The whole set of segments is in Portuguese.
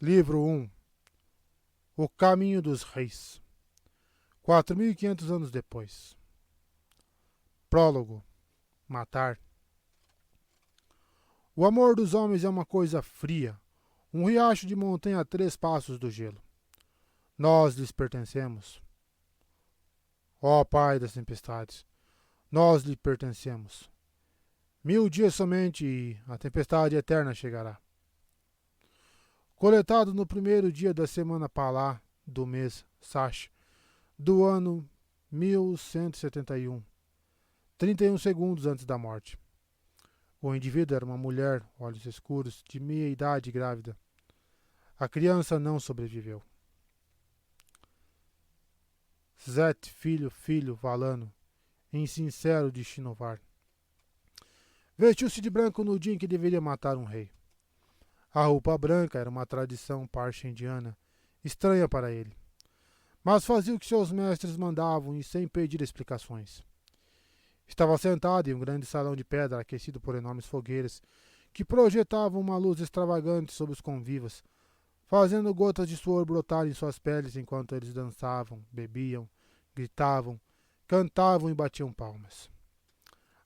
Livro 1. O Caminho dos Reis. 4.500 anos depois. Prólogo. Matar. O amor dos homens é uma coisa fria, um riacho de montanha a 3 passos do gelo. Nós lhes pertencemos. Ó Pai das tempestades, nós lhe pertencemos. 1000 dias somente e a tempestade eterna chegará. Coletado no primeiro dia da semana Palá, do mês Sash, do ano 1171, 31 segundos antes da morte. O indivíduo era uma mulher, olhos escuros, de meia idade grávida. A criança não sobreviveu. Zet, filho Valano, insincero de Shinovar. Vestiu-se de branco no dia em que deveria matar um rei. A roupa branca era uma tradição parcha-indiana, estranha para ele. Mas fazia o que seus mestres mandavam e sem pedir explicações. Estava sentado em um grande salão de pedra aquecido por enormes fogueiras que projetavam uma luz extravagante sobre os convivas, fazendo gotas de suor brotar em suas peles enquanto eles dançavam, bebiam, gritavam, cantavam e batiam palmas.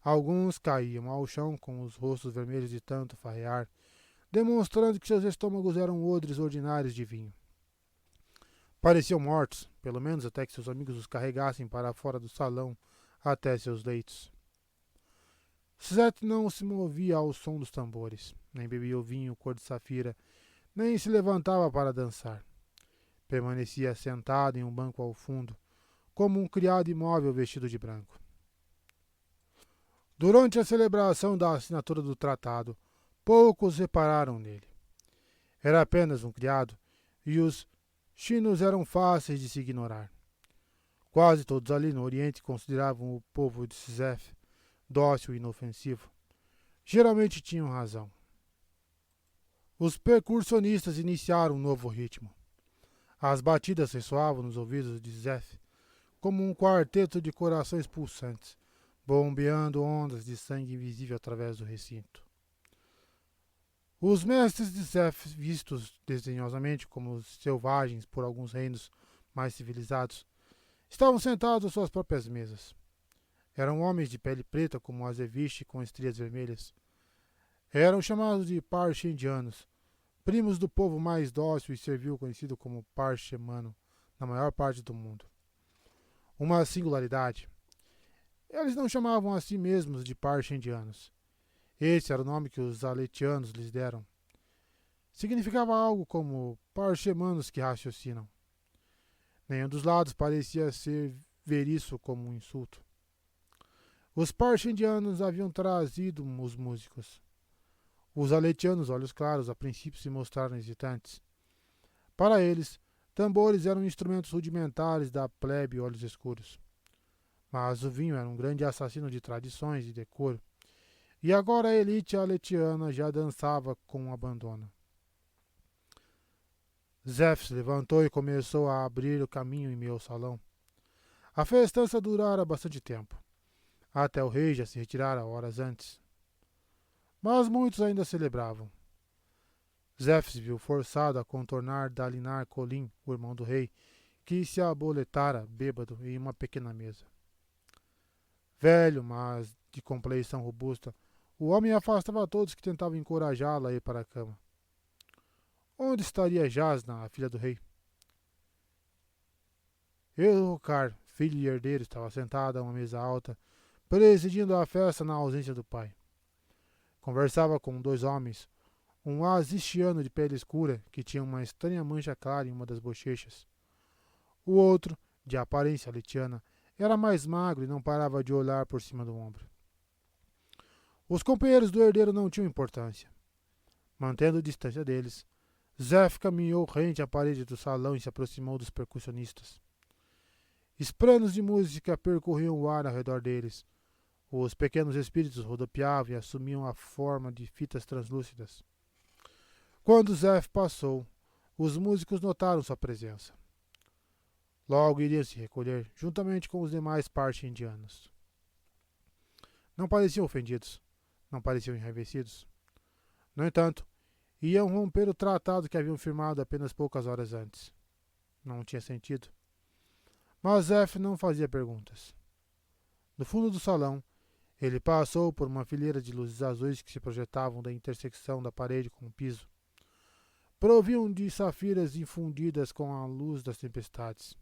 Alguns caíam ao chão com os rostos vermelhos de tanto farrear, demonstrando que seus estômagos eram odres ordinários de vinho. Pareciam mortos, pelo menos até que seus amigos os carregassem para fora do salão até seus leitos. Zet não se movia ao som dos tambores, nem bebia o vinho cor de safira, nem se levantava para dançar. Permanecia sentado em um banco ao fundo, como um criado imóvel vestido de branco. Durante a celebração da assinatura do tratado, poucos repararam nele. Era apenas um criado, e os chinos eram fáceis de se ignorar. Quase todos ali no Oriente consideravam o povo de Sizef dócil e inofensivo. Geralmente tinham razão. Os percussionistas iniciaram um novo ritmo. As batidas ressoavam nos ouvidos de Zef como um quarteto de corações pulsantes, bombeando ondas de sangue invisível através do recinto. Os mestres de Zef, vistos desdenhosamente como selvagens por alguns reinos mais civilizados, estavam sentados às suas próprias mesas. Eram homens de pele preta como azeviche com estrias vermelhas. Eram chamados de Parche-indianos, primos do povo mais dócil e servil conhecido como Parche-mano na maior parte do mundo. Uma singularidade. Eles não chamavam a si mesmos de Parche-indianos. Esse era o nome que os aletianos lhes deram. Significava algo como Parche-manos que raciocinam. Nenhum dos lados parecia ver isso como um insulto. Os parche-indianos haviam trazido os músicos. Os aletianos, olhos claros, a princípio se mostraram hesitantes. Para eles, tambores eram instrumentos rudimentares da plebe olhos escuros. Mas o vinho era um grande assassino de tradições e decoro, e agora a elite aletiana já dançava com abandono. Zef se levantou e começou a abrir o caminho em meio ao salão. A festança durara bastante tempo, até o rei já se retirara horas antes. Mas muitos ainda celebravam. Zef se viu forçado a contornar Dalinar Colim, o irmão do rei, que se aboletara, bêbado, em uma pequena mesa. Velho, mas de compleição robusta, o homem afastava todos que tentavam encorajá-lo a ir para a cama. Onde estaria Jasna, a filha do rei? Elrocar, filho e herdeiro, estava sentado a uma mesa alta, presidindo a festa na ausência do pai. Conversava com 2 homens, um azistiano de pele escura, que tinha uma estranha mancha clara em uma das bochechas. O outro, de aparência litiana, era mais magro e não parava de olhar por cima do ombro. Os companheiros do herdeiro não tinham importância. Mantendo distância deles, Zef caminhou rente à parede do salão e se aproximou dos percussionistas. Espranos de música percorriam o ar ao redor deles. Os pequenos espíritos rodopiavam e assumiam a forma de fitas translúcidas. Quando Zef passou, os músicos notaram sua presença. Logo iriam se recolher, juntamente com os demais parche-indianos. Não pareciam ofendidos, não pareciam enraivecidos. No entanto, Iam romper o tratado que haviam firmado apenas poucas horas antes. Não tinha sentido. Mas Zef não fazia perguntas. No fundo do salão, ele passou por uma fileira de luzes azuis que se projetavam da intersecção da parede com o piso. Proviam de safiras infundidas com a luz das tempestades.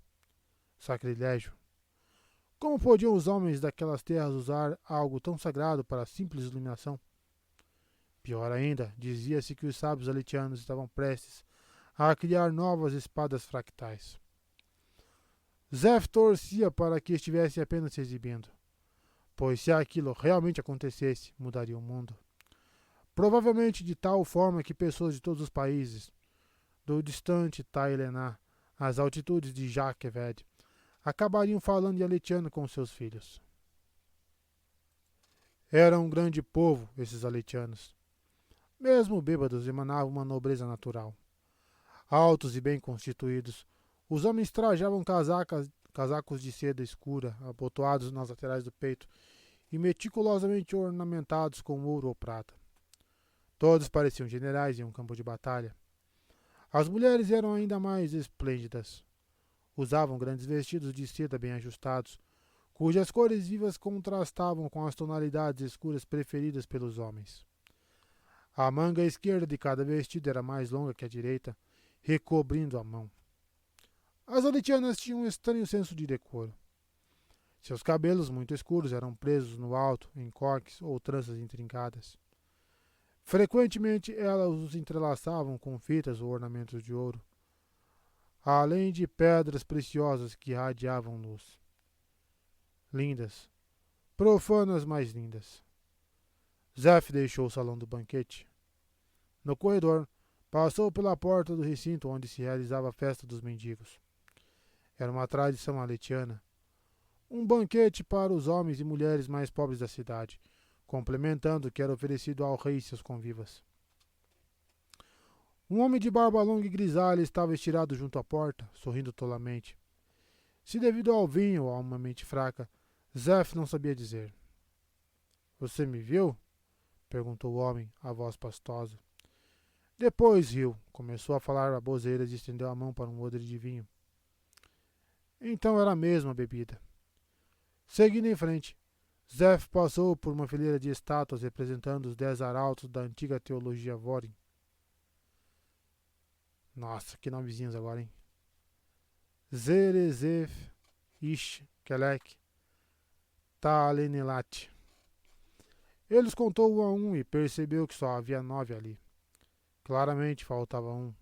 Sacrilégio. Como podiam os homens daquelas terras usar algo tão sagrado para simples iluminação? Pior ainda, dizia-se que os sábios aletianos estavam prestes a criar novas espadas fractais. Zef torcia para que estivesse apenas se exibindo, pois se aquilo realmente acontecesse, mudaria o mundo. Provavelmente de tal forma que pessoas de todos os países, do distante Tailená às altitudes de Jaqueved, acabariam falando em aletiano com seus filhos. Era um grande povo, esses aletianos. Mesmo bêbados, emanavam uma nobreza natural. Altos e bem constituídos, os homens trajavam casacos de seda escura, abotoados nas laterais do peito e meticulosamente ornamentados com ouro ou prata. Todos pareciam generais em um campo de batalha. As mulheres eram ainda mais esplêndidas. Usavam grandes vestidos de seda bem ajustados, cujas cores vivas contrastavam com as tonalidades escuras preferidas pelos homens. A manga esquerda de cada vestido era mais longa que a direita, recobrindo a mão. As aletianas tinham um estranho senso de decoro. Seus cabelos muito escuros eram presos no alto em coques ou tranças intrincadas. Frequentemente elas os entrelaçavam com fitas ou ornamentos de ouro, além de pedras preciosas que irradiavam luz. Lindas, profanas mais lindas. Zef deixou o salão do banquete. No corredor, passou pela porta do recinto onde se realizava a festa dos mendigos. Era uma tradição aletiana. Um banquete para os homens e mulheres mais pobres da cidade, complementando o que era oferecido ao rei e seus convivas. Um homem de barba longa e grisalha estava estirado junto à porta, sorrindo tolamente. Se devido ao vinho ou a uma mente fraca, Zef não sabia dizer. "Você me viu?" perguntou o homem, a voz pastosa. Depois riu, começou a falar baboseiras e estendeu a mão para um odre de vinho. Então era mesmo a bebida. Seguindo em frente, Zef passou por uma fileira de estátuas representando os 10 arautos da antiga teologia Vorin. Nossa, que nomezinhos agora, hein? Zerezef, Ish, Kelek, Talenelat. Ele os contou um a um e percebeu que só havia 9 ali. Claramente faltava um.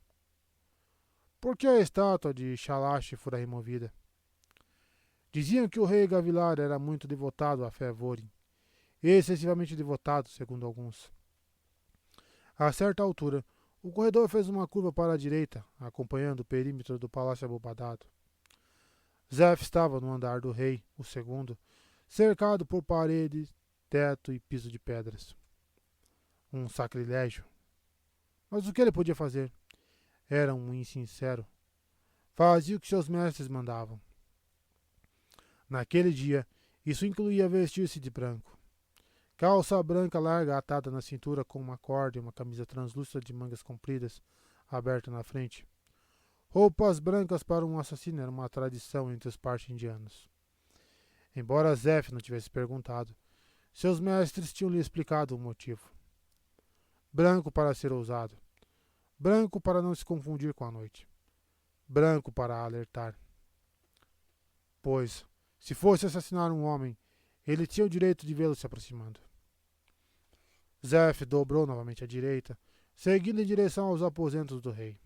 Por que a estátua de Shalash fora removida? Diziam que o rei Gavilar era muito devotado à fé Vorin, excessivamente devotado, segundo alguns. A certa altura, o corredor fez uma curva para a direita, acompanhando o perímetro do palácio abobadado. Zef estava no andar do rei, o segundo, cercado por paredes, teto e piso de pedras. Um sacrilégio. Mas o que ele podia fazer? Era um insincero. Fazia o que seus mestres mandavam. Naquele dia, isso incluía vestir-se de branco. Calça branca larga atada na cintura com uma corda e uma camisa translúcida de mangas compridas, aberta na frente. Roupas brancas para um assassino era uma tradição entre os parti-indianos. Embora Zef não tivesse perguntado, seus mestres tinham lhe explicado o motivo. Branco para ser ousado. Branco para não se confundir com a noite. Branco para alertar. Pois, se fosse assassinar um homem, ele tinha o direito de vê-lo se aproximando. Zef dobrou novamente à direita, seguindo em direção aos aposentos do rei.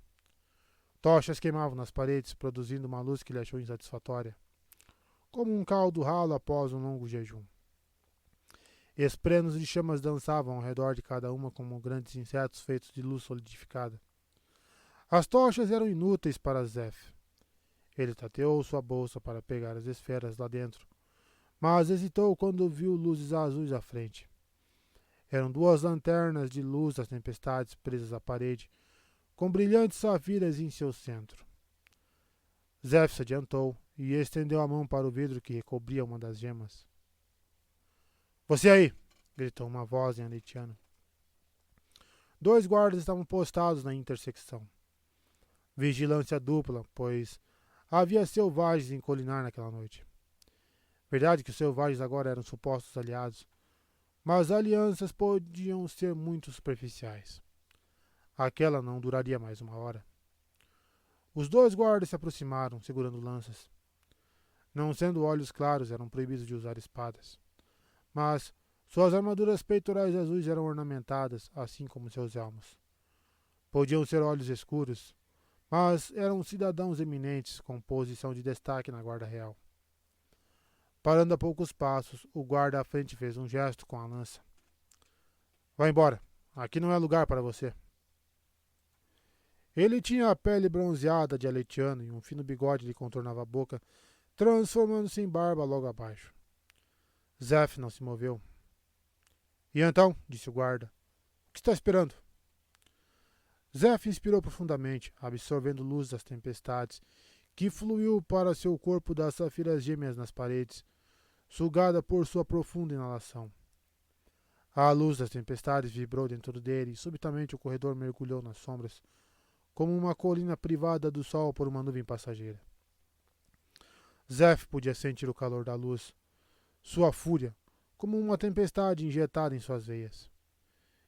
Tochas queimavam nas paredes, produzindo uma luz que ele achou insatisfatória, como um caldo ralo após um longo jejum. Esprenos de chamas dançavam ao redor de cada uma como grandes insetos feitos de luz solidificada. As tochas eram inúteis para Zef. Ele tateou sua bolsa para pegar as esferas lá dentro, mas hesitou quando viu luzes azuis à frente. Eram 2 lanternas de luz das tempestades presas à parede, com brilhantes safiras em seu centro. Zef se adiantou e estendeu a mão para o vidro que recobria uma das gemas. "Você aí!" gritou uma voz em aletiano. 2 guardas estavam postados na intersecção. Vigilância dupla, pois havia selvagens em Colinar naquela noite. Verdade que os selvagens agora eram supostos aliados, mas alianças podiam ser muito superficiais. Aquela não duraria mais 1 hora. Os 2 guardas se aproximaram, segurando lanças. Não sendo olhos claros, eram proibidos de usar espadas. Mas suas armaduras peitorais azuis eram ornamentadas, assim como seus elmos. Podiam ser olhos escuros, mas eram cidadãos eminentes com posição de destaque na guarda real. Parando a poucos passos, o guarda à frente fez um gesto com a lança. Vá embora, aqui não é lugar para você. Ele tinha a pele bronzeada de aletiano e um fino bigode lhe contornava a boca, transformando-se em barba logo abaixo. Zeph não se moveu. E então, disse o guarda, o que está esperando? Zeph inspirou profundamente, absorvendo luz das tempestades, que fluiu para seu corpo das safiras gêmeas nas paredes, sugada por sua profunda inalação. A luz das tempestades vibrou dentro dele e subitamente o corredor mergulhou nas sombras, como uma colina privada do sol por uma nuvem passageira. Zeph podia sentir o calor da luz, sua fúria, como uma tempestade injetada em suas veias.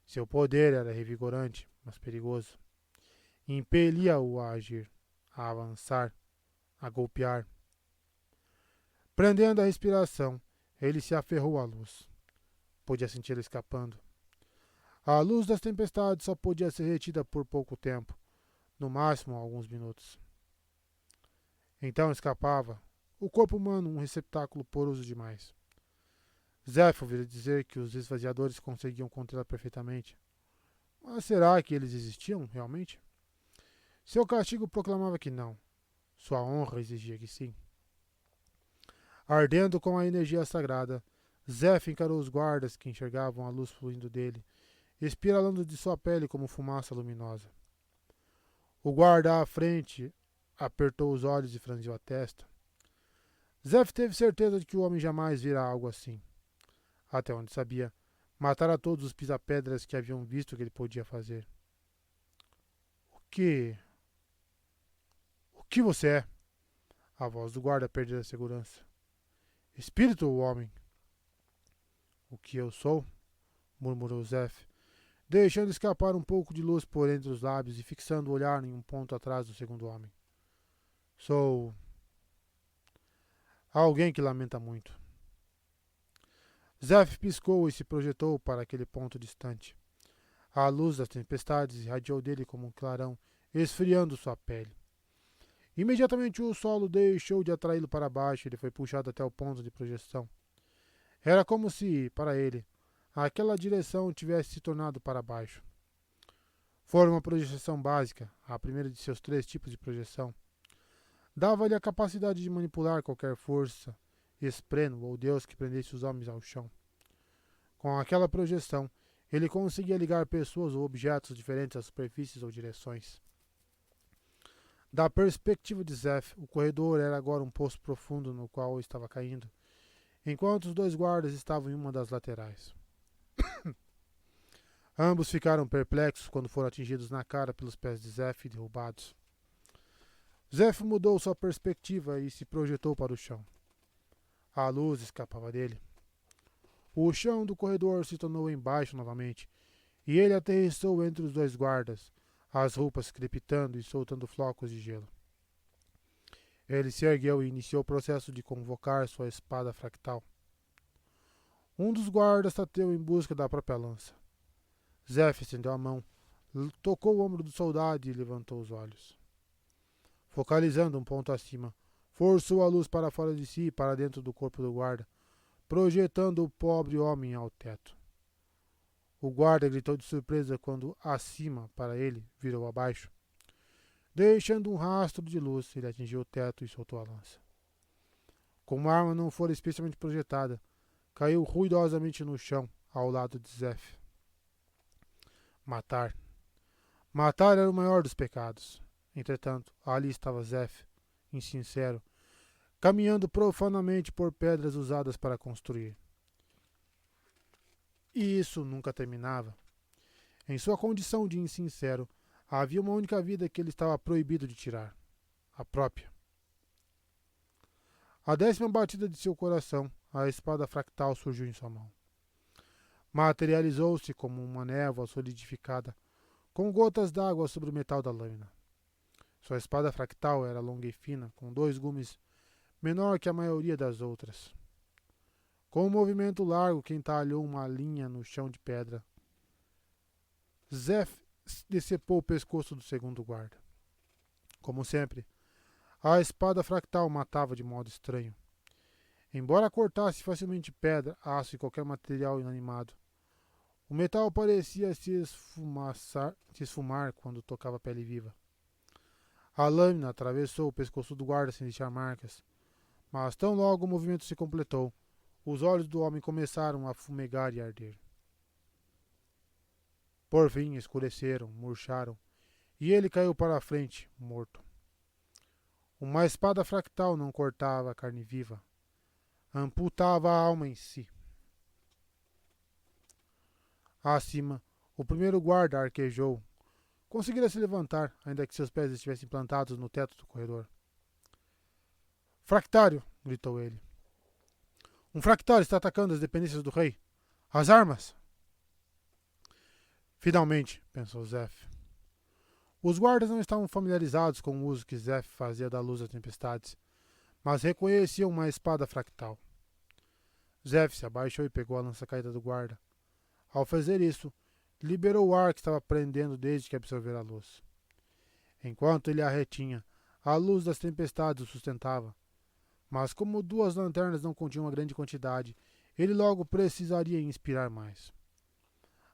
Seu poder era revigorante, mas perigoso. Impelia-o a agir, a avançar, a golpear. Prendendo a respiração, ele se aferrou à luz. Podia senti-la escapando. A luz das tempestades só podia ser retida por pouco tempo, no máximo alguns minutos. Então escapava, o corpo humano um receptáculo poroso demais. Zeph ouviu dizer que os esvaziadores conseguiam contê-la perfeitamente. Mas será que eles existiam realmente? Seu castigo proclamava que não. Sua honra exigia que sim. Ardendo com a energia sagrada, Zeph encarou os guardas que enxergavam a luz fluindo dele, espiralando de sua pele como fumaça luminosa. O guarda à frente apertou os olhos e franziu a testa. Zeph teve certeza de que o homem jamais vira algo assim. Até onde sabia, matara todos os pisapedras que haviam visto que ele podia fazer. O que você é? A voz do guarda perdeu a segurança. Espírito ou homem? O que eu sou? Murmurou Zeph, deixando escapar um pouco de luz por entre os lábios e fixando o olhar em um ponto atrás do segundo homem. Sou alguém que lamenta muito. Zeph piscou e se projetou para aquele ponto distante. A luz das tempestades irradiou dele como um clarão, esfriando sua pele. Imediatamente o solo deixou de atraí-lo para baixo e ele foi puxado até o ponto de projeção. Era como se, para ele, aquela direção tivesse se tornado para baixo. Fora uma projeção básica, a primeira de seus 3 tipos de projeção. Dava-lhe a capacidade de manipular qualquer força, espreno ou deus que prendesse os homens ao chão. Com aquela projeção, ele conseguia ligar pessoas ou objetos diferentes a superfícies ou direções. Da perspectiva de Zeph, o corredor era agora um poço profundo no qual estava caindo, enquanto os 2 guardas estavam em uma das laterais. Ambos ficaram perplexos quando foram atingidos na cara pelos pés de Zeph e derrubados. Zeph mudou sua perspectiva e se projetou para o chão. A luz escapava dele. O chão do corredor se tornou embaixo novamente, e ele aterrissou entre os 2 guardas, as roupas crepitando e soltando flocos de gelo. Ele se ergueu e iniciou o processo de convocar sua espada fractal. Um dos guardas tateou em busca da própria lança. Zeph estendeu a mão, tocou o ombro do soldado e levantou os olhos. Focalizando um ponto acima, forçou a luz para fora de si e para dentro do corpo do guarda, projetando o pobre homem ao teto. O guarda gritou de surpresa quando, acima, para ele, virou abaixo. Deixando um rastro de luz, ele atingiu o teto e soltou a lança. Como a arma não fora especialmente projetada, caiu ruidosamente no chão, ao lado de Zeph. Matar. Matar era o maior dos pecados. Entretanto, ali estava Zeph, insincero, caminhando profanamente por pedras usadas para construir. E isso nunca terminava. Em sua condição de insincero, havia uma única vida que ele estava proibido de tirar: a própria. A 10ª batida de seu coração, a espada fractal surgiu em sua mão. Materializou-se como uma névoa solidificada, com gotas d'água sobre o metal da lâmina. Sua espada fractal era longa e fina, com 2 gumes, menor que a maioria das outras. Com um movimento largo que entalhou uma linha no chão de pedra, Zeph decepou o pescoço do segundo guarda. Como sempre, a espada fractal matava de modo estranho. Embora cortasse facilmente pedra, aço e qualquer material inanimado, o metal parecia se esfumar quando tocava a pele viva. A lâmina atravessou o pescoço do guarda sem deixar marcas, mas tão logo o movimento se completou, os olhos do homem começaram a fumegar e arder. Por fim, escureceram, murcharam, e ele caiu para a frente, morto. Uma espada fractal não cortava a carne viva, amputava a alma em si. Acima, o primeiro guarda arquejou. Conseguira se levantar, ainda que seus pés estivessem plantados no teto do corredor. Fractário! Gritou ele. Um fractário está atacando as dependências do rei. As armas! Finalmente, pensou Zeph. Os guardas não estavam familiarizados com o uso que Zeph fazia da luz das tempestades, mas reconheciam uma espada fractal. Zeph se abaixou e pegou a lança caída do guarda. Ao fazer isso, liberou o ar que estava prendendo desde que absorvera a luz. Enquanto ele a retinha, a luz das tempestades o sustentava. Mas como 2 lanternas não continham uma grande quantidade, ele logo precisaria inspirar mais.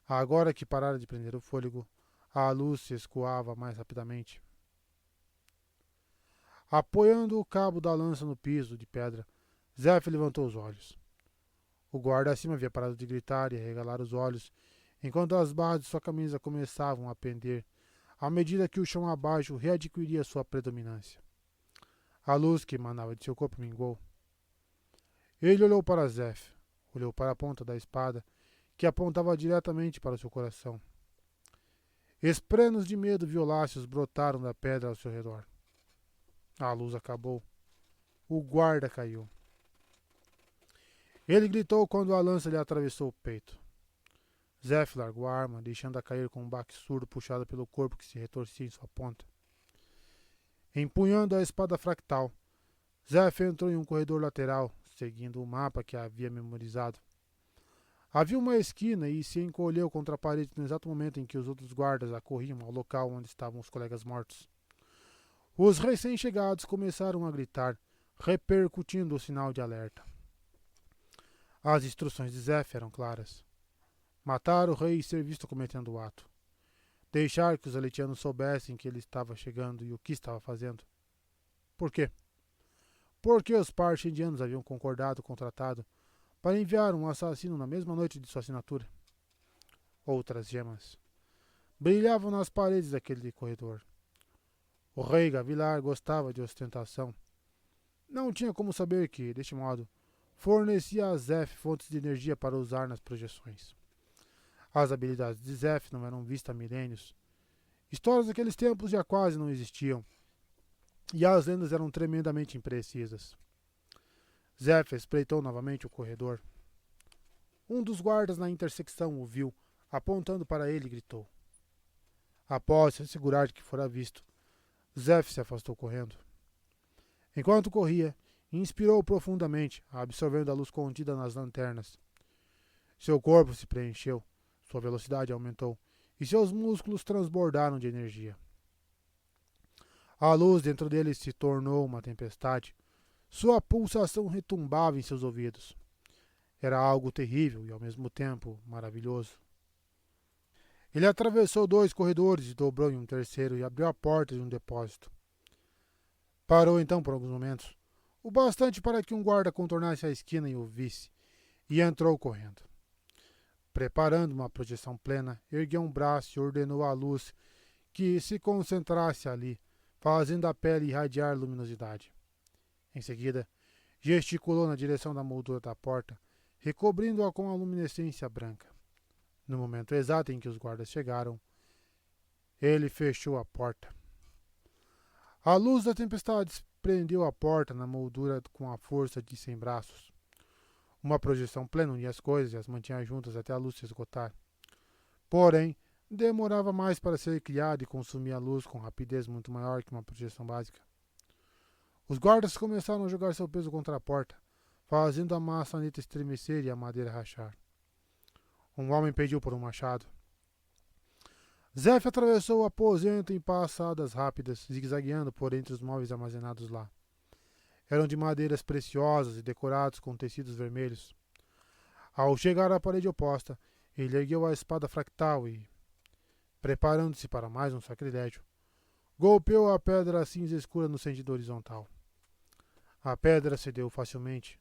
Agora que parara de prender o fôlego, a luz se escoava mais rapidamente. Apoiando o cabo da lança no piso de pedra, Zeph levantou os olhos. O guarda acima havia parado de gritar e arregalar os olhos, enquanto as barras de sua camisa começavam a pender, à medida que o chão abaixo readquiria sua predominância. A luz que emanava de seu corpo minguou. Ele olhou para Zeph, olhou para a ponta da espada, que apontava diretamente para o seu coração. Esprenos de medo violáceos brotaram da pedra ao seu redor. A luz acabou. O guarda caiu. Ele gritou quando a lança lhe atravessou o peito. Zeph largou a arma, deixando-a cair com um baque surdo puxado pelo corpo que se retorcia em sua ponta. Empunhando a espada fractal, Zeph entrou em um corredor lateral, seguindo o mapa que havia memorizado. Havia uma esquina e se encolheu contra a parede no exato momento em que os outros guardas acorriam ao local onde estavam os colegas mortos. Os recém-chegados começaram a gritar, repercutindo o sinal de alerta. As instruções de Zeph eram claras. Matar o rei e ser visto cometendo o ato. Deixar que os aletianos soubessem que ele estava chegando e o que estava fazendo. Por quê? Porque os Parche-indianos haviam concordado com o tratado para enviar um assassino na mesma noite de sua assinatura. Outras gemas brilhavam nas paredes daquele corredor. O rei Gavilar gostava de ostentação. Não tinha como saber que, deste modo, fornecia a Zeph fontes de energia para usar nas projeções. As habilidades de Zeph não eram vistas há milênios. Histórias daqueles tempos já quase não existiam, e as lendas eram tremendamente imprecisas. Zeph espreitou novamente o corredor. Um dos guardas na intersecção o viu, apontando para ele, e gritou. Após se assegurar de que fora visto, Zeph se afastou correndo. Enquanto corria, inspirou profundamente, absorvendo a luz contida nas lanternas. Seu corpo se preencheu, sua velocidade aumentou, e seus músculos transbordaram de energia. A luz dentro dele se tornou uma tempestade. Sua pulsação retumbava em seus ouvidos. Era algo terrível e, ao mesmo tempo, maravilhoso. Ele atravessou 2 corredores e dobrou em um terceiro e abriu a porta de um depósito. Parou então por alguns momentos, o bastante para que um guarda contornasse a esquina e o visse, e entrou correndo. Preparando uma projeção plena, ergueu um braço e ordenou à luz que se concentrasse ali, fazendo a pele irradiar luminosidade. Em seguida, gesticulou na direção da moldura da porta, recobrindo-a com a luminescência branca. No momento exato em que os guardas chegaram, ele fechou a porta. A luz da tempestade prendeu a porta na moldura com a força de 100 braços. Uma projeção plena unia as coisas e as mantinha juntas até a luz se esgotar. Porém, demorava mais para ser criada e consumia a luz com rapidez muito maior que uma projeção básica. Os guardas começaram a jogar seu peso contra a porta, fazendo a maçaneta estremecer e a madeira rachar. Um homem pediu por um machado. Zef atravessou o aposento em passadas rápidas, zigue-zagueando por entre os móveis armazenados lá. Eram de madeiras preciosas e decorados com tecidos vermelhos. Ao chegar à parede oposta, ele ergueu a espada fractal e, preparando-se para mais um sacrilégio, golpeou a pedra cinza escura no sentido horizontal. A pedra cedeu facilmente.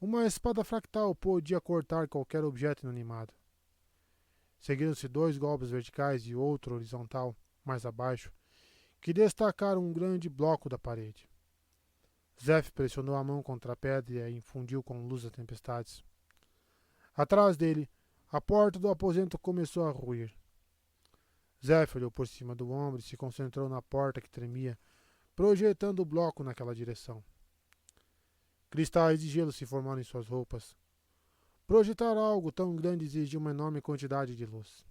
Uma espada fractal podia cortar qualquer objeto inanimado. Seguiram-se 2 golpes verticais e outro horizontal, mais abaixo, que destacaram um grande bloco da parede. Zef pressionou a mão contra a pedra e a infundiu com luz das tempestades. Atrás dele, a porta do aposento começou a ruir. Zef olhou por cima do ombro e se concentrou na porta que tremia, projetando o bloco naquela direção. Cristais de gelo se formaram em suas roupas. Projetar algo tão grande exigia uma enorme quantidade de luz.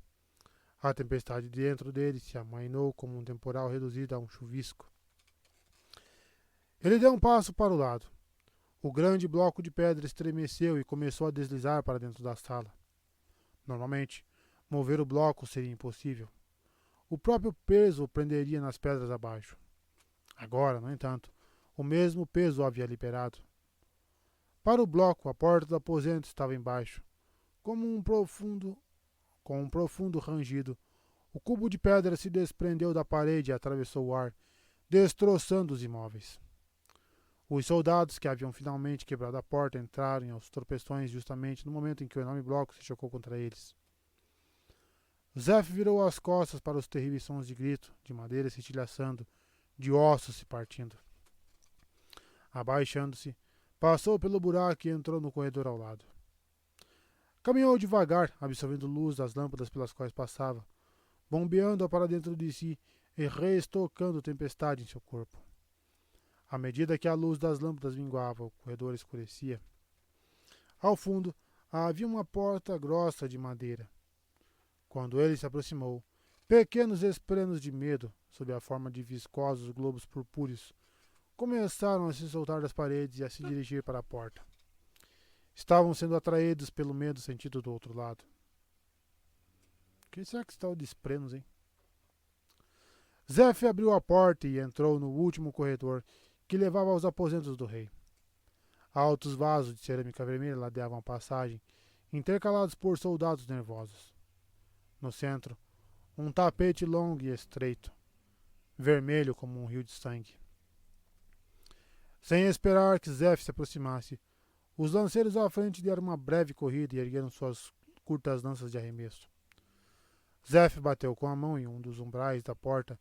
A tempestade dentro dele se amainou como um temporal reduzido a um chuvisco. Ele deu um passo para o lado. O grande bloco de pedra estremeceu e começou a deslizar para dentro da sala. Normalmente, mover o bloco seria impossível. O próprio peso o prenderia nas pedras abaixo. Agora, no entanto, o mesmo peso o havia liberado. Para o bloco, a porta do aposento estava embaixo. Com um profundo rangido, o cubo de pedra se desprendeu da parede e atravessou o ar, destroçando os imóveis. Os soldados que haviam finalmente quebrado a porta entraram aos tropeções justamente no momento em que o enorme bloco se chocou contra eles. Zef virou as costas para os terríveis sons de grito, de madeira se estilhaçando, de ossos se partindo. Abaixando-se, passou pelo buraco e entrou no corredor ao lado. Caminhou devagar, absorvendo luz das lâmpadas pelas quais passava, bombeando-a para dentro de si e reestocando tempestade em seu corpo. À medida que a luz das lâmpadas minguava, o corredor escurecia. Ao fundo, havia uma porta grossa de madeira. Quando ele se aproximou, pequenos esprenos de medo, sob a forma de viscosos globos purpúreos, começaram a se soltar das paredes e a se dirigir para a porta. Estavam sendo atraídos pelo medo sentido do outro lado. Que será que está o de esprenos, hein? Zef abriu a porta e entrou no último corredor que levava aos aposentos do rei. Altos vasos de cerâmica vermelha ladeavam a passagem, intercalados por soldados nervosos. No centro, um tapete longo e estreito, vermelho como um rio de sangue. Sem esperar que Zef se aproximasse, os lanceiros à frente deram uma breve corrida e ergueram suas curtas lanças de arremesso. Zef bateu com a mão em um dos umbrais da porta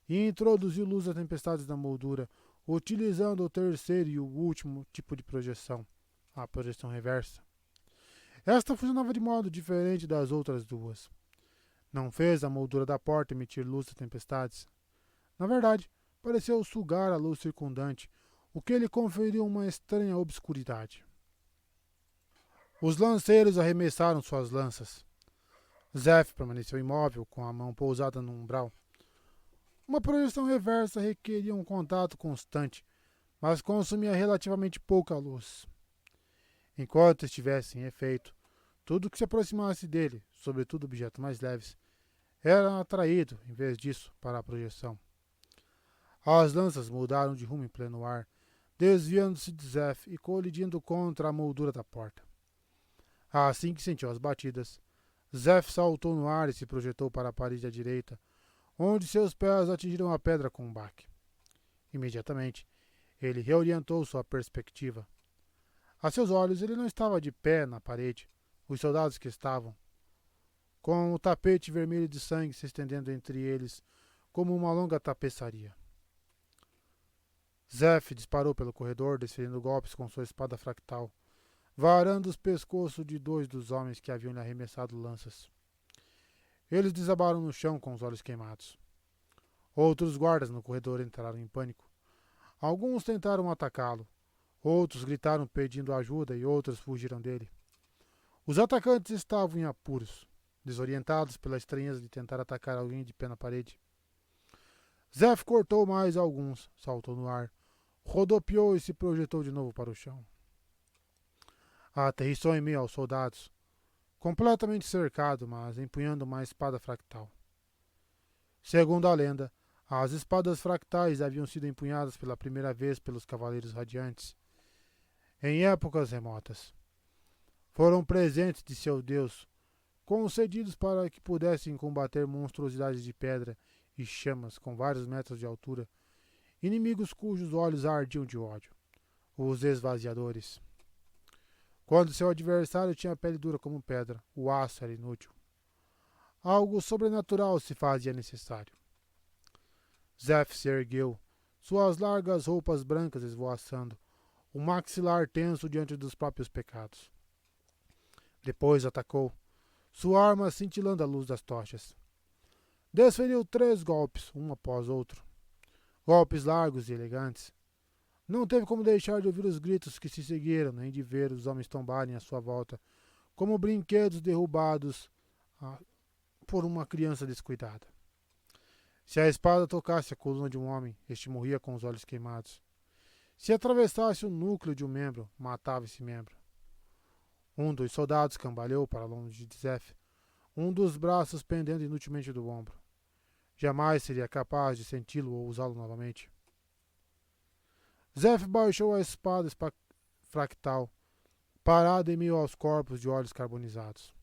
e introduziu luz das tempestades na moldura, utilizando o terceiro e o último tipo de projeção, a projeção reversa. Esta funcionava de modo diferente das outras duas. Não fez a moldura da porta emitir luz das tempestades. Na verdade, pareceu sugar a luz circundante, o que lhe conferiu uma estranha obscuridade. Os lanceiros arremessaram suas lanças. Zef permaneceu imóvel, com a mão pousada no umbral. Uma projeção reversa requeria um contato constante, mas consumia relativamente pouca luz. Enquanto estivesse em efeito, tudo que se aproximasse dele, sobretudo objetos mais leves, era atraído, em vez disso, para a projeção. As lanças mudaram de rumo em pleno ar, desviando-se de Zef e colidindo contra a moldura da porta. Assim que sentiu as batidas, Zef saltou no ar e se projetou para a parede à direita, onde seus pés atingiram a pedra com um baque. Imediatamente, ele reorientou sua perspectiva. A seus olhos, ele não estava de pé na parede. Os soldados que estavam, com o tapete vermelho de sangue se estendendo entre eles como uma longa tapeçaria. Zef disparou pelo corredor, desferindo golpes com sua espada fractal, varando os pescoços de 2 dos homens que haviam lhe arremessado lanças. Eles desabaram no chão com os olhos queimados. Outros guardas no corredor entraram em pânico. Alguns tentaram atacá-lo, outros gritaram pedindo ajuda e outros fugiram dele. Os atacantes estavam em apuros, desorientados pela estranheza de tentar atacar alguém de pé na parede. Zeph cortou mais alguns, saltou no ar, rodopiou e se projetou de novo para o chão. Aterrissou em meio aos soldados, completamente cercado, mas empunhando uma espada fractal. Segundo a lenda, as espadas fractais haviam sido empunhadas pela primeira vez pelos Cavaleiros Radiantes, em épocas remotas. Foram presentes de seu deus, concedidos para que pudessem combater monstruosidades de pedra e chamas com vários metros de altura, inimigos cujos olhos ardiam de ódio, os esvaziadores. Quando seu adversário tinha a pele dura como pedra, o aço era inútil. Algo sobrenatural se fazia necessário. Zeph se ergueu, suas largas roupas brancas esvoaçando, o maxilar tenso diante dos próprios pecados. Depois atacou, sua arma cintilando à luz das tochas. Desferiu 3 golpes, um após outro. Golpes largos e elegantes. Não teve como deixar de ouvir os gritos que se seguiram, nem de ver os homens tombarem à sua volta, como brinquedos derrubados por uma criança descuidada. Se a espada tocasse a coluna de um homem, este morria com os olhos queimados. Se atravessasse o núcleo de um membro, matava esse membro. Um dos soldados cambaleou para longe de Zeph, um dos braços pendendo inutilmente do ombro. Jamais seria capaz de senti-lo ou usá-lo novamente. Zeph baixou a espada fractal, parada em meio aos corpos de olhos carbonizados.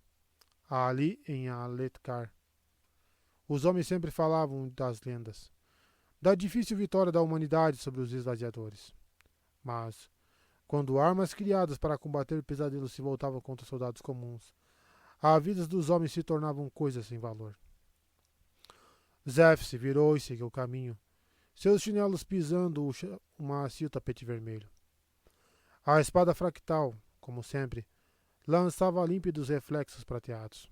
Ali em Aletkar, os homens sempre falavam das lendas, da difícil vitória da humanidade sobre os esvaziadores. Mas, quando armas criadas para combater pesadelos se voltavam contra soldados comuns, as vidas dos homens se tornavam coisas sem valor. Zeph se virou e seguiu o caminho, seus chinelos pisando o macio tapete vermelho. A espada fractal, como sempre, lançava límpidos reflexos prateados.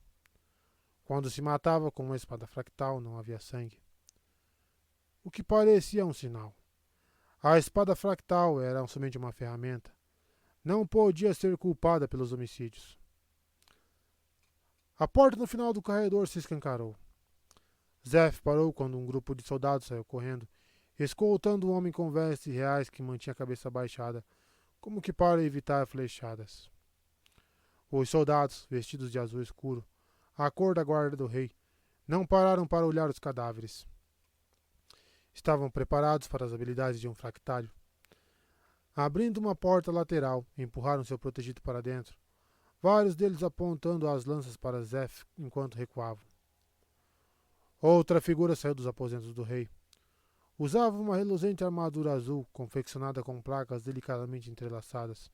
Quando se matava com uma espada fractal, não havia sangue. O que parecia um sinal. A espada fractal era somente uma ferramenta. Não podia ser culpada pelos homicídios. A porta no final do corredor se escancarou. Zeph parou quando um grupo de soldados saiu correndo, escoltando um homem com vestes reais que mantinha a cabeça baixada, como que para evitar flechadas. Os soldados, vestidos de azul escuro, a cor da guarda do rei, não pararam para olhar os cadáveres. Estavam preparados para as habilidades de um fractário. Abrindo uma porta lateral, empurraram seu protegido para dentro, vários deles apontando as lanças para Zeph enquanto recuavam. Outra figura saiu dos aposentos do rei. Usava uma reluzente armadura azul, confeccionada com placas delicadamente entrelaçadas.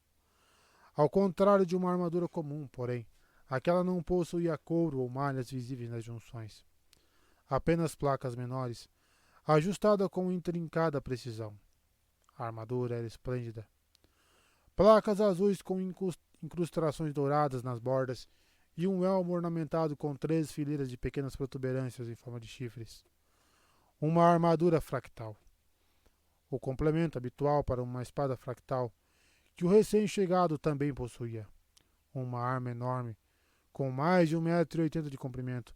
Ao contrário de uma armadura comum, porém, aquela não possuía couro ou malhas visíveis nas junções. Apenas placas menores, ajustadas com intrincada precisão. A armadura era esplêndida. Placas azuis com incrustações douradas nas bordas e um elmo ornamentado com 3 fileiras de pequenas protuberâncias em forma de chifres. Uma armadura fractal. O complemento habitual para uma espada fractal, que o recém-chegado também possuía. Uma arma enorme, com mais de 1,80 m de comprimento,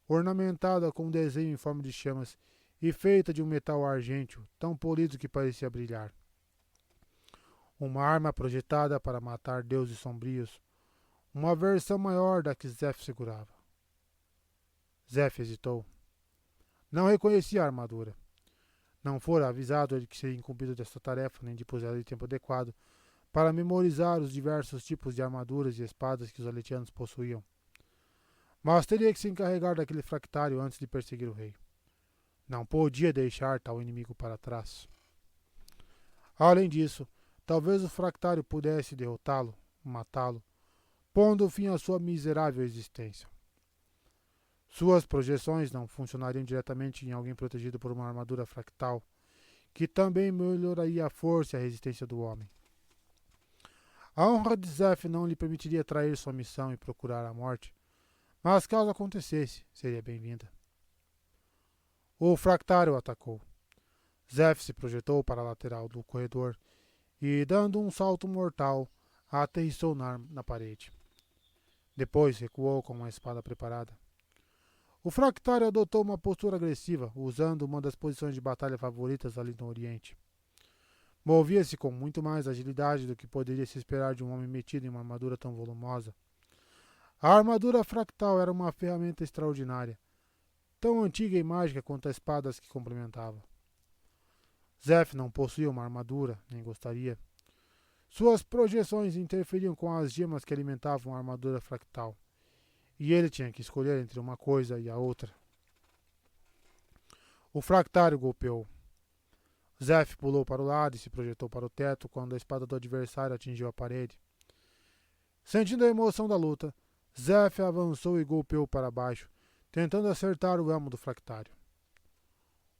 ornamentada com um desenho em forma de chamas e feita de um metal argênteo, tão polido que parecia brilhar. Uma arma projetada para matar deuses sombrios, uma versão maior da que Zeph segurava. Zeph hesitou. Não reconhecia a armadura. Não fora avisado de que seria incumbido desta tarefa, nem de possuir de tempo adequado para memorizar os diversos tipos de armaduras e espadas que os aletianos possuíam. Mas teria que se encarregar daquele fractário antes de perseguir o rei. Não podia deixar tal inimigo para trás. Além disso, talvez o fractário pudesse derrotá-lo, matá-lo, pondo fim à sua miserável existência. Suas projeções não funcionariam diretamente em alguém protegido por uma armadura fractal, que também melhoraria a força e a resistência do homem. A honra de Zeph não lhe permitiria trair sua missão e procurar a morte, mas caso acontecesse, seria bem-vinda. O Fractário atacou. Zeph se projetou para a lateral do corredor e, dando um salto mortal, aterrissou na parede. Depois recuou com uma espada preparada. O Fractário adotou uma postura agressiva, usando uma das posições de batalha favoritas ali no Oriente. Movia-se com muito mais agilidade do que poderia se esperar de um homem metido em uma armadura tão volumosa. A armadura fractal era uma ferramenta extraordinária, tão antiga e mágica quanto as espadas que complementava. Zeph não possuía uma armadura, nem gostaria. Suas projeções interferiam com as gemas que alimentavam a armadura fractal, e ele tinha que escolher entre uma coisa e a outra. O fractário golpeou. Zeph pulou para o lado e se projetou para o teto quando a espada do adversário atingiu a parede. Sentindo a emoção da luta, Zeph avançou e golpeou para baixo, tentando acertar o elmo do fractário.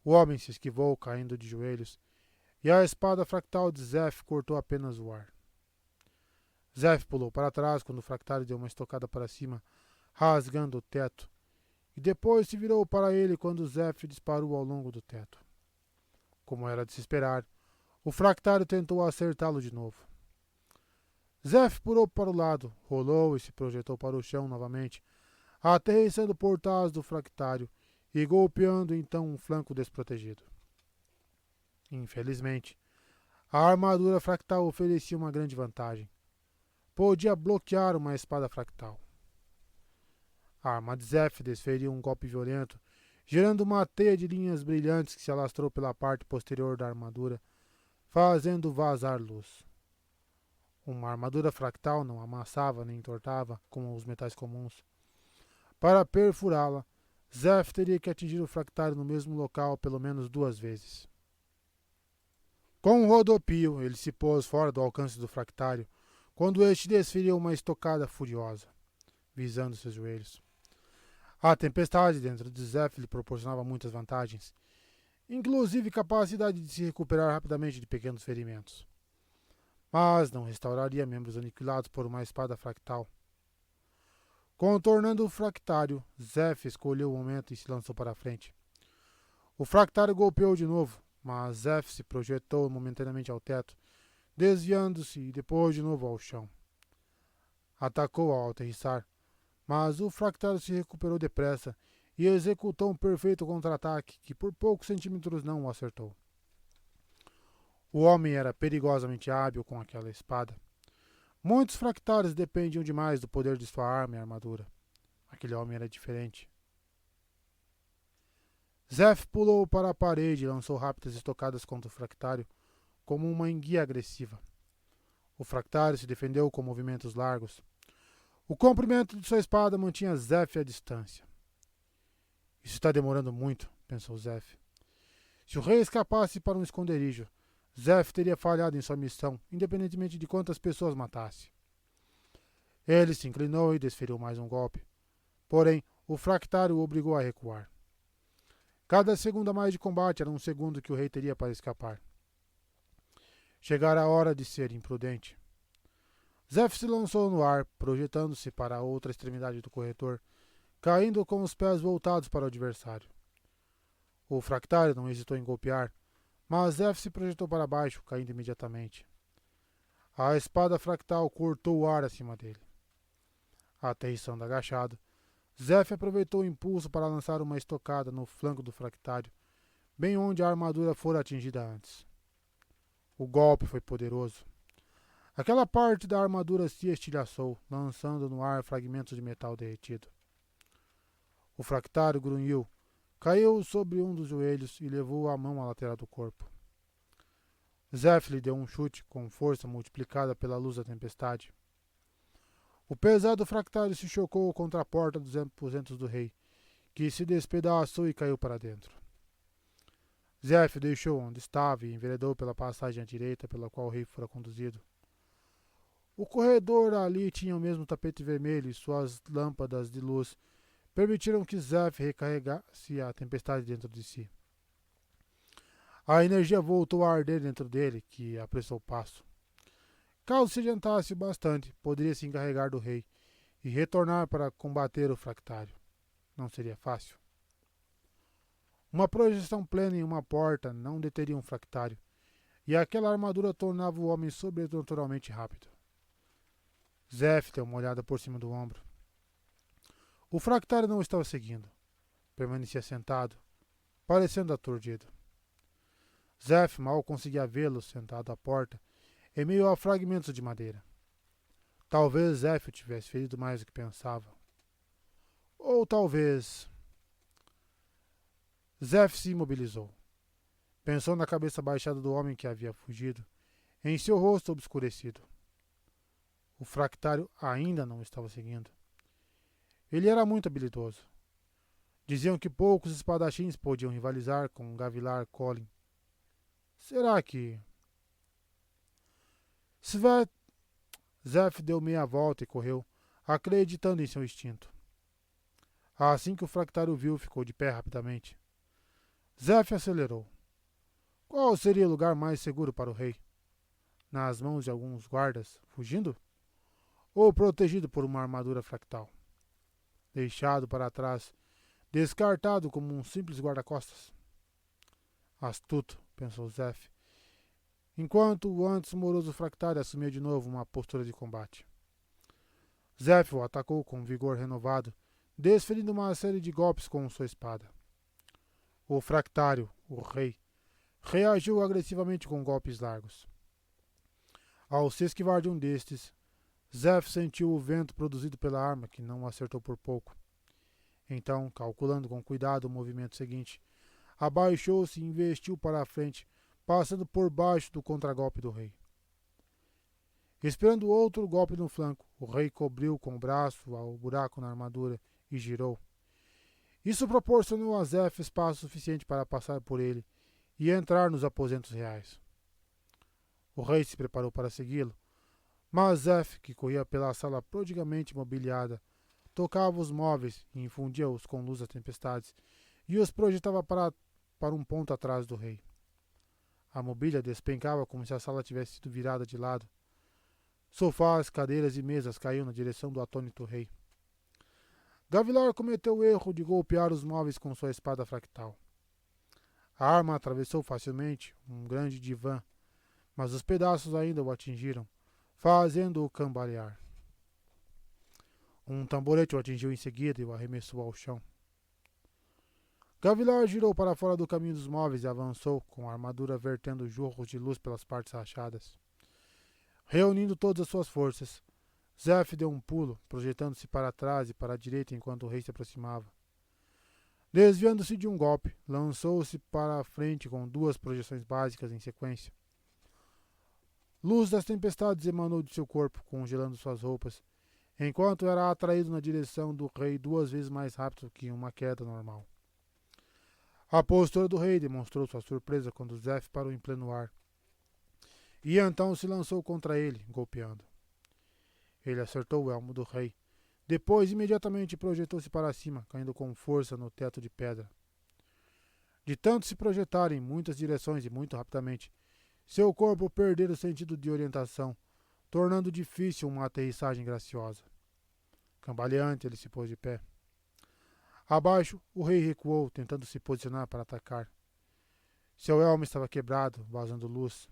O homem se esquivou, caindo de joelhos, e a espada fractal de Zeph cortou apenas o ar. Zeph pulou para trás quando o fractário deu uma estocada para cima, rasgando o teto, e depois se virou para ele quando Zeph disparou ao longo do teto. Como era de se esperar, o fractário tentou acertá-lo de novo. Zeph pulou para o lado, rolou e se projetou para o chão novamente, aterrissando por trás do fractário e golpeando então um flanco desprotegido. Infelizmente, a armadura fractal oferecia uma grande vantagem. Podia bloquear uma espada fractal. A arma de Zeph desferiu um golpe violento, gerando uma teia de linhas brilhantes que se alastrou pela parte posterior da armadura, fazendo vazar luz. Uma armadura fractal não amassava nem entortava como os metais comuns. Para perfurá-la, Zeph teria que atingir o fractário no mesmo local pelo menos 2 vezes. Com um rodopio, ele se pôs fora do alcance do fractário, quando este desferiu uma estocada furiosa, visando seus joelhos. A tempestade dentro de Zeph lhe proporcionava muitas vantagens, inclusive capacidade de se recuperar rapidamente de pequenos ferimentos. Mas não restauraria membros aniquilados por uma espada fractal. Contornando o fractário, Zeph escolheu o momento e se lançou para a frente. O fractário golpeou de novo, mas Zeph se projetou momentaneamente ao teto, desviando-se e depois de novo ao chão. Atacou ao aterrissar, mas o fractário se recuperou depressa e executou um perfeito contra-ataque que por poucos centímetros não o acertou. O homem era perigosamente hábil com aquela espada. Muitos fractários dependiam demais do poder de sua arma e armadura. Aquele homem era diferente. Zeph pulou para a parede e lançou rápidas estocadas contra o fractário, como uma enguia agressiva. O fractário se defendeu com movimentos largos. O comprimento de sua espada mantinha Zeph à distância. Isso está demorando muito, pensou Zeph. Se o rei escapasse para um esconderijo, Zeph teria falhado em sua missão, independentemente de quantas pessoas matasse. Ele se inclinou e desferiu mais um golpe. Porém, o fractário o obrigou a recuar. Cada segundo a mais de combate era um segundo que o rei teria para escapar. Chegara a hora de ser imprudente. Zeph se lançou no ar, projetando-se para a outra extremidade do corredor, caindo com os pés voltados para o adversário. O fractário não hesitou em golpear, mas Zeph se projetou para baixo, caindo imediatamente. A espada fractal cortou o ar acima dele. Aterrissando agachado, Zeph aproveitou o impulso para lançar uma estocada no flanco do fractário, bem onde a armadura fora atingida antes. O golpe foi poderoso. Aquela parte da armadura se estilhaçou, lançando no ar fragmentos de metal derretido. O fractário grunhiu, caiu sobre um dos joelhos e levou a mão à lateral do corpo. Zeph lhe deu um chute com força multiplicada pela luz da tempestade. O pesado fractário se chocou contra a porta dos aposentos do rei, que se despedaçou e caiu para dentro. Zeph deixou onde estava e enveredou pela passagem à direita pela qual o rei fora conduzido. O corredor ali tinha o mesmo tapete vermelho e suas lâmpadas de luz permitiram que Zeph recarregasse a tempestade dentro de si. A energia voltou a arder dentro dele, que apressou o passo. Caso se adiantasse bastante, poderia se encarregar do rei e retornar para combater o fractário. Não seria fácil. Uma projeção plena em uma porta não deteria um fractário, e aquela armadura tornava o homem sobrenaturalmente rápido. Zeph deu uma olhada por cima do ombro. O fractário não estava seguindo. Permanecia sentado, parecendo aturdido. Zeph mal conseguia vê-lo sentado à porta, em meio a fragmentos de madeira. Talvez Zeph o tivesse ferido mais do que pensava. Ou talvez... Zeph se imobilizou. Pensou na cabeça baixada do homem que havia fugido, em seu rosto obscurecido. O fractário ainda não estava seguindo. Ele era muito habilidoso. Diziam que poucos espadachins podiam rivalizar com Gavilar Collin. Será que... Zeph deu meia volta e correu, acreditando em seu instinto. Assim que o fractário o viu, ficou de pé rapidamente. Zeph acelerou. Qual seria o lugar mais seguro para o rei? Nas mãos de alguns guardas, fugindo? Ou protegido por uma armadura fractal? Deixado para trás, descartado como um simples guarda-costas? Astuto, pensou Zeph, enquanto o antes moroso fractário assumia de novo uma postura de combate. Zeph o atacou com vigor renovado, desferindo uma série de golpes com sua espada. O fractário, o rei, reagiu agressivamente com golpes largos. Ao se esquivar de um destes, Zeph sentiu o vento produzido pela arma, que não o acertou por pouco. Então, calculando com cuidado o movimento seguinte, abaixou-se e investiu para a frente, passando por baixo do contragolpe do rei. Esperando outro golpe no flanco, o rei cobriu com o braço o buraco na armadura e girou. Isso proporcionou a Zeph espaço suficiente para passar por ele e entrar nos aposentos reais. O rei se preparou para segui-lo, mas Zeph, que corria pela sala prodigamente mobiliada, tocava os móveis e infundia-os com luz das tempestades e os projetava para um ponto atrás do rei. A mobília despencava como se a sala tivesse sido virada de lado. Sofás, cadeiras e mesas caíam na direção do atônito rei. Gavilar cometeu o erro de golpear os móveis com sua espada fractal. A arma atravessou facilmente um grande divã, mas os pedaços ainda o atingiram, fazendo-o cambalear. Um tamborete o atingiu em seguida e o arremessou ao chão. Gavilar girou para fora do caminho dos móveis e avançou, com a armadura vertendo jorros de luz pelas partes rachadas. Reunindo todas as suas forças, Zeph deu um pulo, projetando-se para trás e para a direita enquanto o rei se aproximava. Desviando-se de um golpe, lançou-se para a frente com duas projeções básicas em sequência. Luz das tempestades emanou de seu corpo, congelando suas roupas, enquanto era atraído na direção do rei 2 vezes mais rápido que uma queda normal. A postura do rei demonstrou sua surpresa quando Zeph parou em pleno ar, e então se lançou contra ele, golpeando. Ele acertou o elmo do rei. Depois, imediatamente projetou-se para cima, caindo com força no teto de pedra. De tanto se projetar em muitas direções e muito rapidamente, seu corpo perdera o sentido de orientação, tornando difícil uma aterrissagem graciosa. Cambaleante, ele se pôs de pé. Abaixo, o rei recuou, tentando se posicionar para atacar. Seu elmo estava quebrado, vazando luz.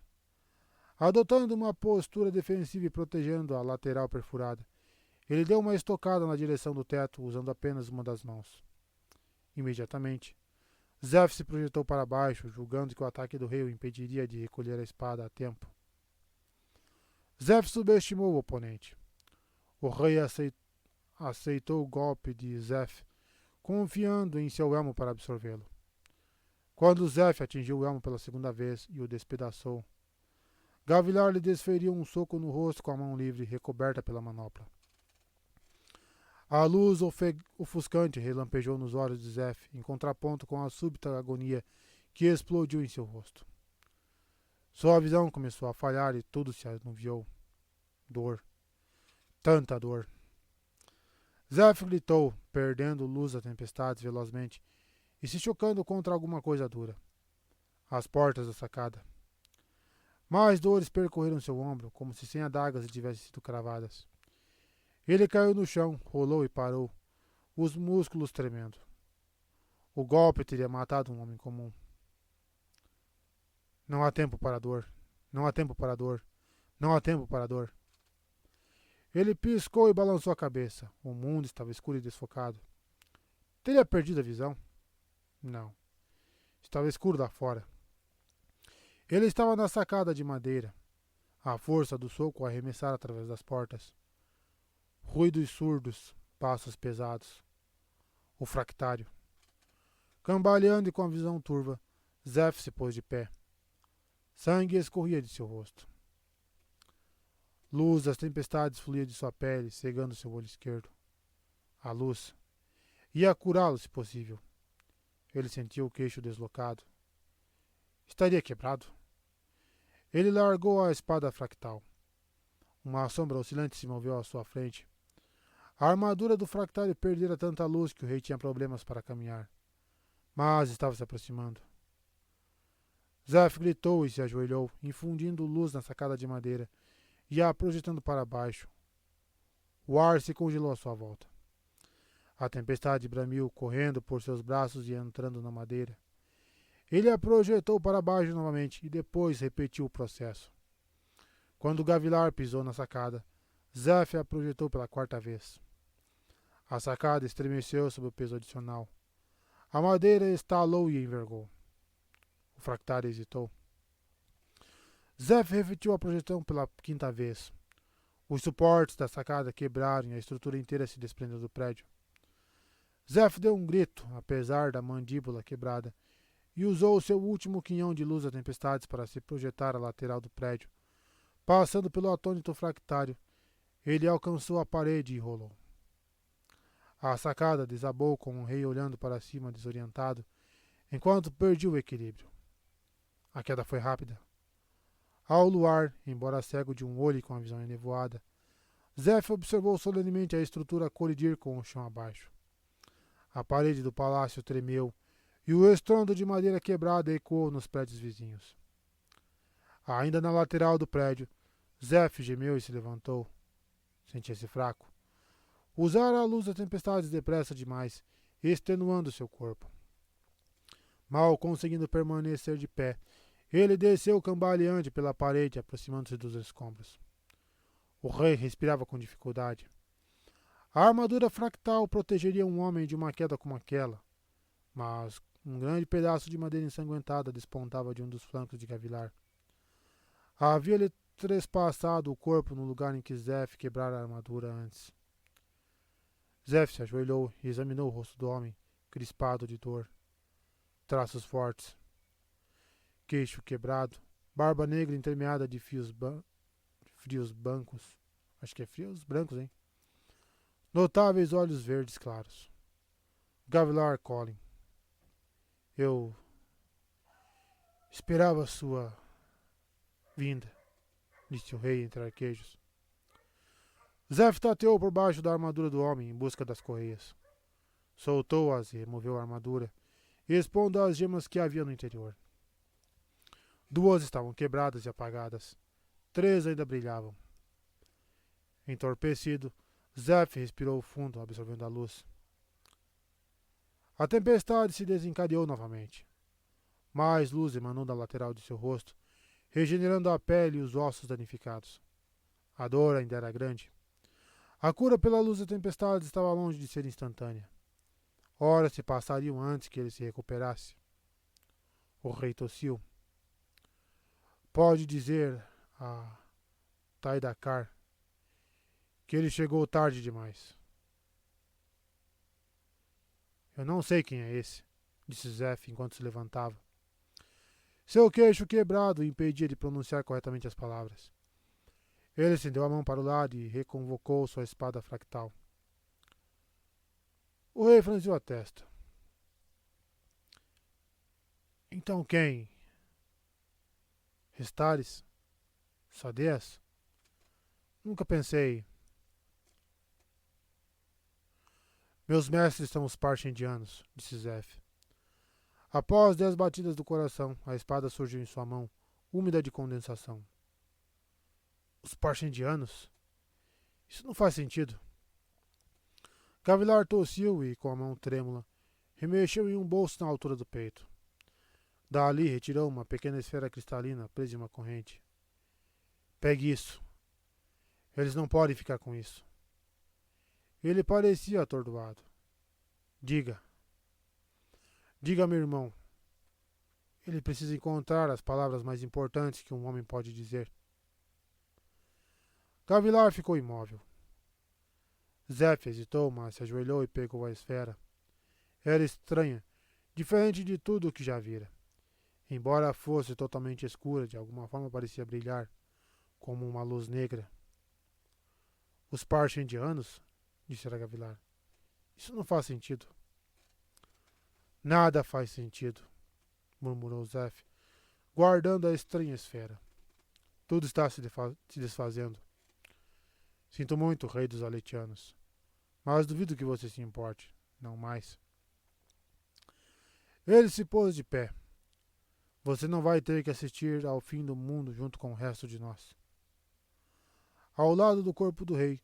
Adotando uma postura defensiva e protegendo a lateral perfurada, ele deu uma estocada na direção do teto, usando apenas uma das mãos. Imediatamente, Zeph se projetou para baixo, julgando que o ataque do rei o impediria de recolher a espada a tempo. Zeph subestimou o oponente. O rei aceitou o golpe de Zeph, confiando em seu elmo para absorvê-lo. Quando Zeph atingiu o elmo pela segunda vez e o despedaçou, Gavilar lhe desferiu um soco no rosto com a mão livre, recoberta pela manopla. A luz ofuscante relampejou nos olhos de Zeph, em contraponto com a súbita agonia que explodiu em seu rosto. Sua visão começou a falhar e tudo se anuviou. Dor. Tanta dor. Zeph gritou, perdendo luz das tempestades velozmente e se chocando contra alguma coisa dura. As portas da sacada. Mais dores percorreram seu ombro, como se 100 adagas lhe tivessem sido cravadas. Ele caiu no chão, rolou e parou, os músculos tremendo. O golpe teria matado um homem comum. Não há tempo para a dor. Não há tempo para a dor. Não há tempo para a dor. Ele piscou e balançou a cabeça. O mundo estava escuro e desfocado. Teria perdido a visão? Não. Estava escuro lá fora. Ele estava na sacada de madeira. A força do soco o arremessara através das portas. Ruídos surdos, passos pesados. O fractário. Cambaleando e com a visão turva, Zeph se pôs de pé. Sangue escorria de seu rosto. Luz das tempestades fluía de sua pele, cegando seu olho esquerdo. A luz ia curá-lo, se possível. Ele sentiu o queixo deslocado. Estaria quebrado? Ele largou a espada fractal. Uma sombra oscilante se moveu à sua frente. A armadura do fractário perdera tanta luz que o rei tinha problemas para caminhar. Mas estava se aproximando. Zeph gritou e se ajoelhou, infundindo luz na sacada de madeira e a projetando para baixo. O ar se congelou à sua volta. A tempestade bramiu, correndo por seus braços e entrando na madeira. Ele a projetou para baixo novamente e depois repetiu o processo. Quando o Gavilar pisou na sacada, Zeph a projetou pela 4ª vez. A sacada estremeceu sob o peso adicional. A madeira estalou e envergou. O fractário hesitou. Zeph repetiu a projeção pela 5ª vez. Os suportes da sacada quebraram e a estrutura inteira se desprendeu do prédio. Zeph deu um grito, apesar da mandíbula quebrada, e usou seu último quinhão de luz das tempestades para se projetar à lateral do prédio. Passando pelo atônito fractário, ele alcançou a parede e rolou. A sacada desabou com o rei olhando para cima desorientado, enquanto perdia o equilíbrio. A queda foi rápida. Ao luar, embora cego de um olho e com a visão enevoada, Zeph observou solenemente a estrutura colidir com o chão abaixo. A parede do palácio tremeu e o estrondo de madeira quebrada ecoou nos prédios vizinhos. Ainda na lateral do prédio, Zeph gemeu e se levantou. Sentia-se fraco. Usara a luz das tempestades depressa demais, extenuando seu corpo. Mal conseguindo permanecer de pé, ele desceu cambaleante pela parede, aproximando-se dos escombros. O rei respirava com dificuldade. A armadura fractal protegeria um homem de uma queda como aquela, mas um grande pedaço de madeira ensanguentada despontava de um dos flancos de Gavilar. Havia-lhe trespassado o corpo no lugar em que Zeph quebrara a armadura antes. Zeph se ajoelhou e examinou o rosto do homem, crispado de dor. Traços fortes. Queixo quebrado, barba negra entremeada de frios brancos. Acho que é frios brancos, hein? Notáveis olhos verdes claros. Gavilar Collin. Eu esperava sua vinda, disse o rei entre arquejos. Zeph tateou por baixo da armadura do homem em busca das correias. Soltou-as e removeu a armadura, expondo as gemas que havia no interior. 2 estavam quebradas e apagadas. 3 ainda brilhavam. Entorpecido, Zeph respirou fundo, absorvendo a luz. A tempestade se desencadeou novamente. Mais luz emanou da lateral de seu rosto, regenerando a pele e os ossos danificados. A dor ainda era grande. A cura pela luz da tempestade estava longe de ser instantânea. Horas se passariam antes que ele se recuperasse. O rei tossiu. Pode dizer a Taidakar que ele chegou tarde demais. Eu não sei quem é esse, disse Zeph enquanto se levantava. Seu queixo quebrado o impedia de pronunciar corretamente as palavras. Ele estendeu a mão para o lado e reconvocou sua espada fractal. O rei franziu a testa. Então quem? Restares? Sadeas? Nunca pensei. Meus mestres são os parchendianos, disse Zeph. Após 10 batidas do coração, a espada surgiu em sua mão, úmida de condensação. Os Parchendianos? Isso não faz sentido. Gavilar tossiu e, com a mão trêmula, remexeu em um bolso na altura do peito. Dali retirou uma pequena esfera cristalina presa em uma corrente. Pegue isso. Eles não podem ficar com isso. Ele parecia atordoado. Diga. Diga, meu irmão. Ele precisa encontrar as palavras mais importantes que um homem pode dizer. Gavilar ficou imóvel. Zef hesitou, mas se ajoelhou e pegou a esfera. Era estranha, diferente de tudo o que já vira. Embora fosse totalmente escura, de alguma forma parecia brilhar, como uma luz negra. Os Parchendianos? Disse Gavilar. Isso não faz sentido. Nada faz sentido, murmurou Zef, guardando a estranha esfera. Tudo está se desfazendo. Sinto muito, rei dos Aletianos, mas duvido que você se importe. Não mais. Ele se pôs de pé. Você não vai ter que assistir ao fim do mundo junto com o resto de nós. Ao lado do corpo do rei,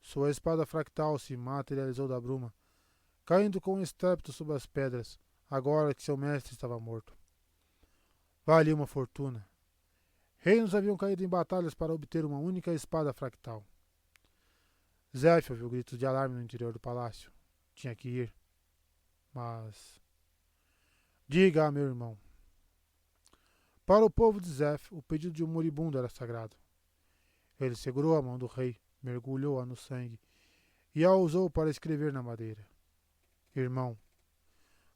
sua espada fractal se materializou da bruma, caindo com estrépito sobre as pedras, agora que seu mestre estava morto. Valia uma fortuna. Reinos haviam caído em batalhas para obter uma única espada fractal. Zef ouviu gritos de alarme no interior do palácio. Tinha que ir. Mas... Diga a meu irmão. Para o povo de Zef, o pedido de um moribundo era sagrado. Ele segurou a mão do rei, mergulhou-a no sangue e a usou para escrever na madeira. Irmão,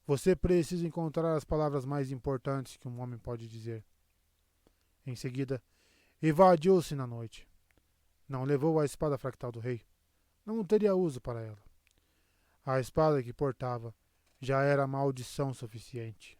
você precisa encontrar as palavras mais importantes que um homem pode dizer. Em seguida, evadiu-se na noite. Não levou a espada fractal do rei. Não teria uso para ela. A espada que portava já era maldição suficiente.